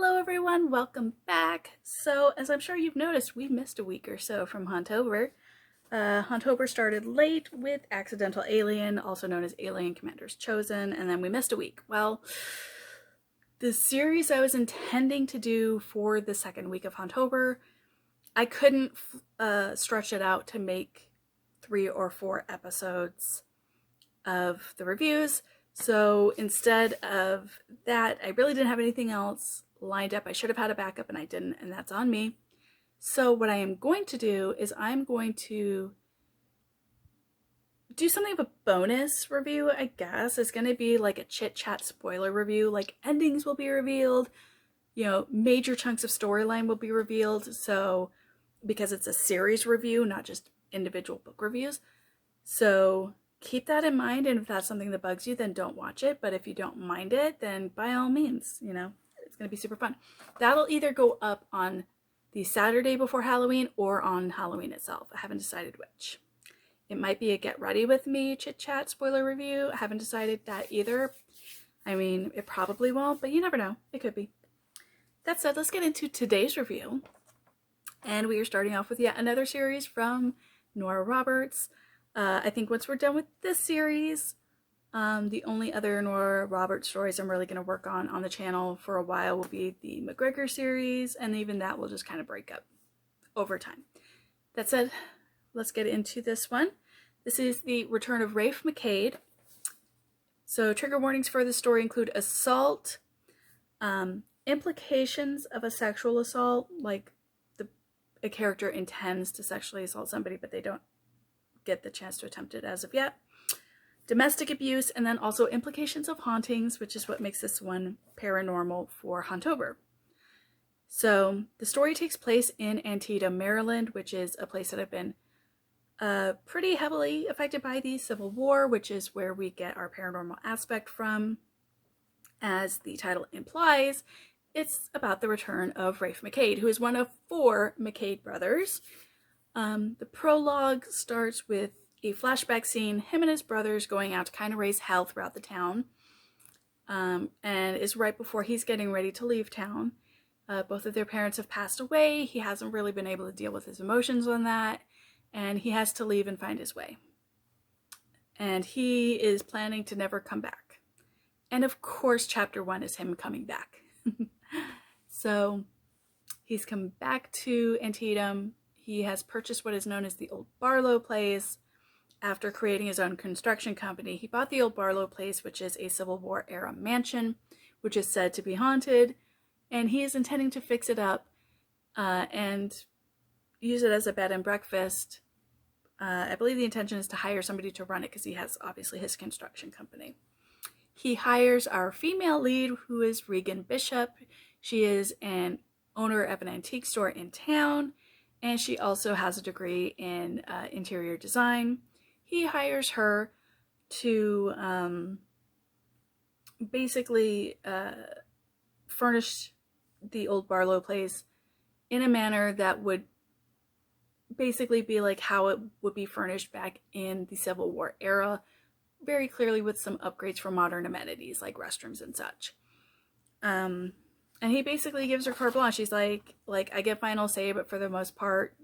Hello everyone, welcome back. So, as I'm sure you've noticed, we missed a week or so from Hauntober. Hauntober started late with Accidental Alien, also known as Alien Commanders Chosen, and then we missed a week. Well, the series I was intending to do for the second week of Hauntober, I couldn't stretch it out to make 3 or 4 episodes of the reviews. So instead of that, I really didn't have anything else lined up. I should have had a backup and I didn't, and that's on me. So what I am going to do is I'm going to do something of a bonus review, I guess. It's going to be like a chit chat spoiler review. Like endings will be revealed, major chunks of storyline will be revealed. So because it's a series review, not just individual book reviews. So keep that in mind, and if that's something that bugs you, then don't watch it. But if you don't mind it, then by all means, it's going to be super fun. That'll either go up on the Saturday before Halloween or on Halloween itself. I haven't decided which. It might be a get ready with me chit chat spoiler review. I haven't decided that either. I mean, it probably won't, but you never know. It could be. That said, let's get into today's review. And we are starting off with yet another series from Nora Roberts. I think once we're done with this series, the only other Nora Roberts stories I'm really going to work on the channel for a while will be the McGregor series, and even that will just kind of break up over time. That said, let's get into this one. This is the return of Rafe Mackade. So trigger warnings for the story include assault, implications of a sexual assault, like a character intends to sexually assault somebody, but they don't get the chance to attempt it as of yet. Domestic abuse, and then also implications of hauntings, which is what makes this one paranormal for Hauntober. So the story takes place in Antietam, Maryland, which is a place that I've been pretty heavily affected by the Civil War, which is where we get our paranormal aspect from. As the title implies, it's about the return of Rafe Mackade, who is one of 4 Mackade brothers. The prologue starts with a flashback scene, him and his brothers going out to kind of raise hell throughout the town, and is right before he's getting ready to leave town. Both of their parents have passed away. He hasn't really been able to deal with his emotions on that, and he has to leave and find his way. And he is planning to never come back. And of course, chapter 1 is him coming back. So he's come back to Antietam. He has purchased what is known as the Old Barlow Place. After creating his own construction company, he bought the Old Barlow Place, which is a Civil War era mansion, which is said to be haunted, and he is intending to fix it up and use it as a bed and breakfast. I believe the intention is to hire somebody to run it because he has obviously his construction company. He hires our female lead, who is Regan Bishop. She is an owner of an antique store in town, and she also has a degree in interior design. He hires her to basically furnish the Old Barlow Place in a manner that would basically be like how it would be furnished back in the Civil War era, very clearly with some upgrades for modern amenities like restrooms and such. And he basically gives her carte blanche. He's like I get final say, but for the most part,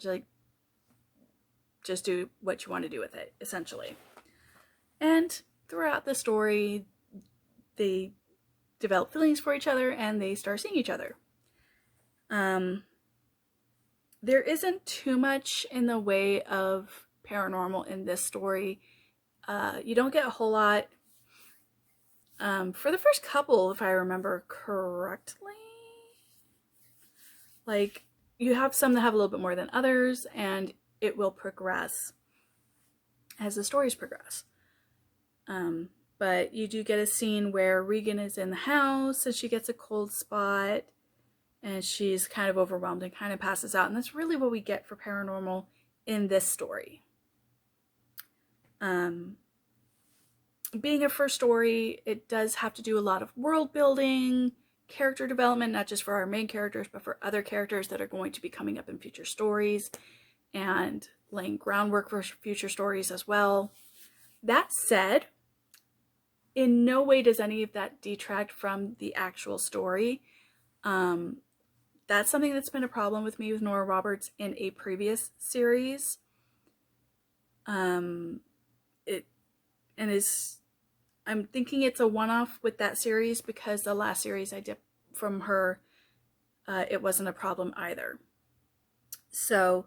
just do what you want to do with it, essentially. And throughout the story, they develop feelings for each other and they start seeing each other. There isn't too much in the way of paranormal in this story. You don't get a whole lot. For the first couple, if I remember correctly, like you have some that have a little bit more than others, and it will progress as the stories progress. But you do get a scene where Regan is in the house and she gets a cold spot and she's kind of overwhelmed and kind of passes out. And that's really what we get for paranormal in this story. Being a first story, it does have to do a lot of world building, character development, not just for our main characters, but for other characters that are going to be coming up in future stories, and laying groundwork for future stories as well. That said, in no way does any of that detract from the actual story. That's something that's been a problem with me with Nora Roberts in a previous series. It and is I'm thinking it's a one-off with that series because the last series I did from her, it wasn't a problem either. So,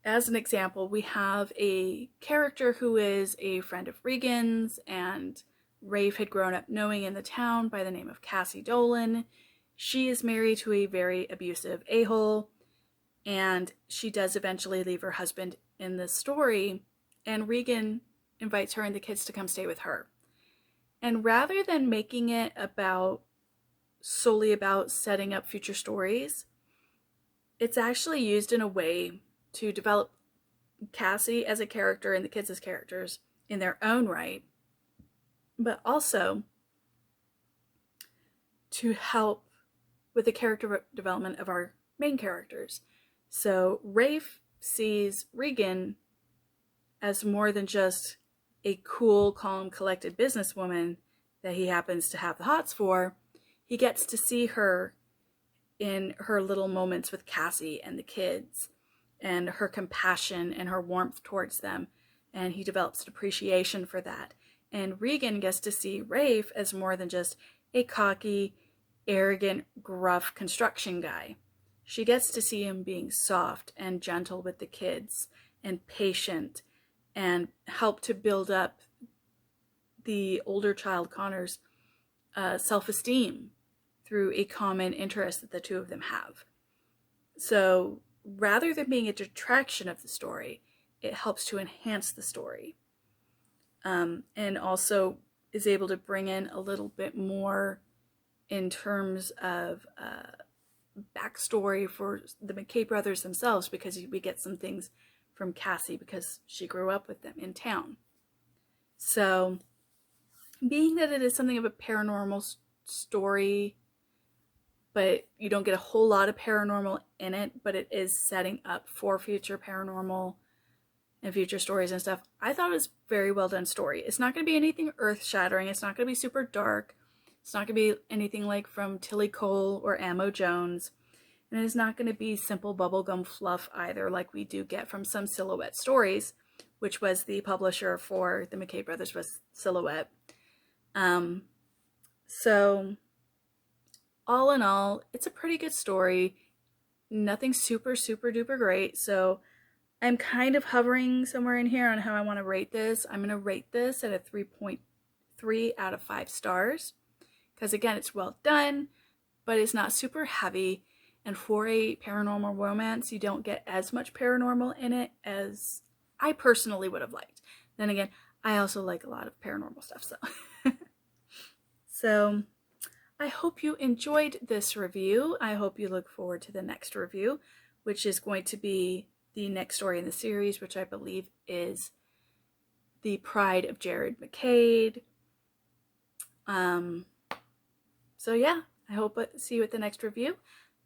as an example, we have a character who is a friend of Regan's, and Rafe had grown up knowing in the town by the name of Cassie Dolan. She is married to a very abusive a-hole, and she does eventually leave her husband in this story, and Regan invites her and the kids to come stay with her. And rather than making it solely about setting up future stories, it's actually used in a way to develop Cassie as a character and the kids as characters in their own right, but also to help with the character development of our main characters. So Rafe sees Regan as more than just a cool, calm, collected businesswoman that he happens to have the hots for. He gets to see her in her little moments with Cassie and the kids, and her compassion and her warmth towards them, and he develops an appreciation for that. And Regan gets to see Rafe as more than just a cocky, arrogant, gruff construction guy. She gets to see him being soft and gentle with the kids and patient, and help to build up the older child Connor's self-esteem through a common interest that the two of them have. So rather than being a detraction of the story, it helps to enhance the story, and also is able to bring in a little bit more in terms of backstory for the Mackade brothers themselves, because we get some things from Cassie because she grew up with them in town. So, being that it is something of a paranormal story, but you don't get a whole lot of paranormal in it, but it is setting up for future paranormal and future stories and stuff, I thought it was a very well done story. It's not going to be anything earth-shattering. It's not going to be super dark. It's not going to be anything like from Tilly Cole or Ammo Jones. And it's not going to be simple bubblegum fluff either, like we do get from some Silhouette Stories, which was the publisher for the Mackade brothers, was Silhouette. So all in all, it's a pretty good story. Nothing super, super duper great. So I'm kind of hovering somewhere in here on how I want to rate this. I'm going to rate this at a 3.3 out of 5 stars. Because again, it's well done, but it's not super heavy. And for a paranormal romance, you don't get as much paranormal in it as I personally would have liked. Then again, I also like a lot of paranormal stuff, so. So, I hope you enjoyed this review. I hope you look forward to the next review, which is going to be the next story in the series, which I believe is The Pride of Jared Mackade. So yeah, I hope to see you at the next review.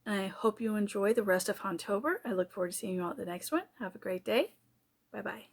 And I hope you enjoy the rest of October. I look forward to seeing you all at the next one. Have a great day. Bye-bye.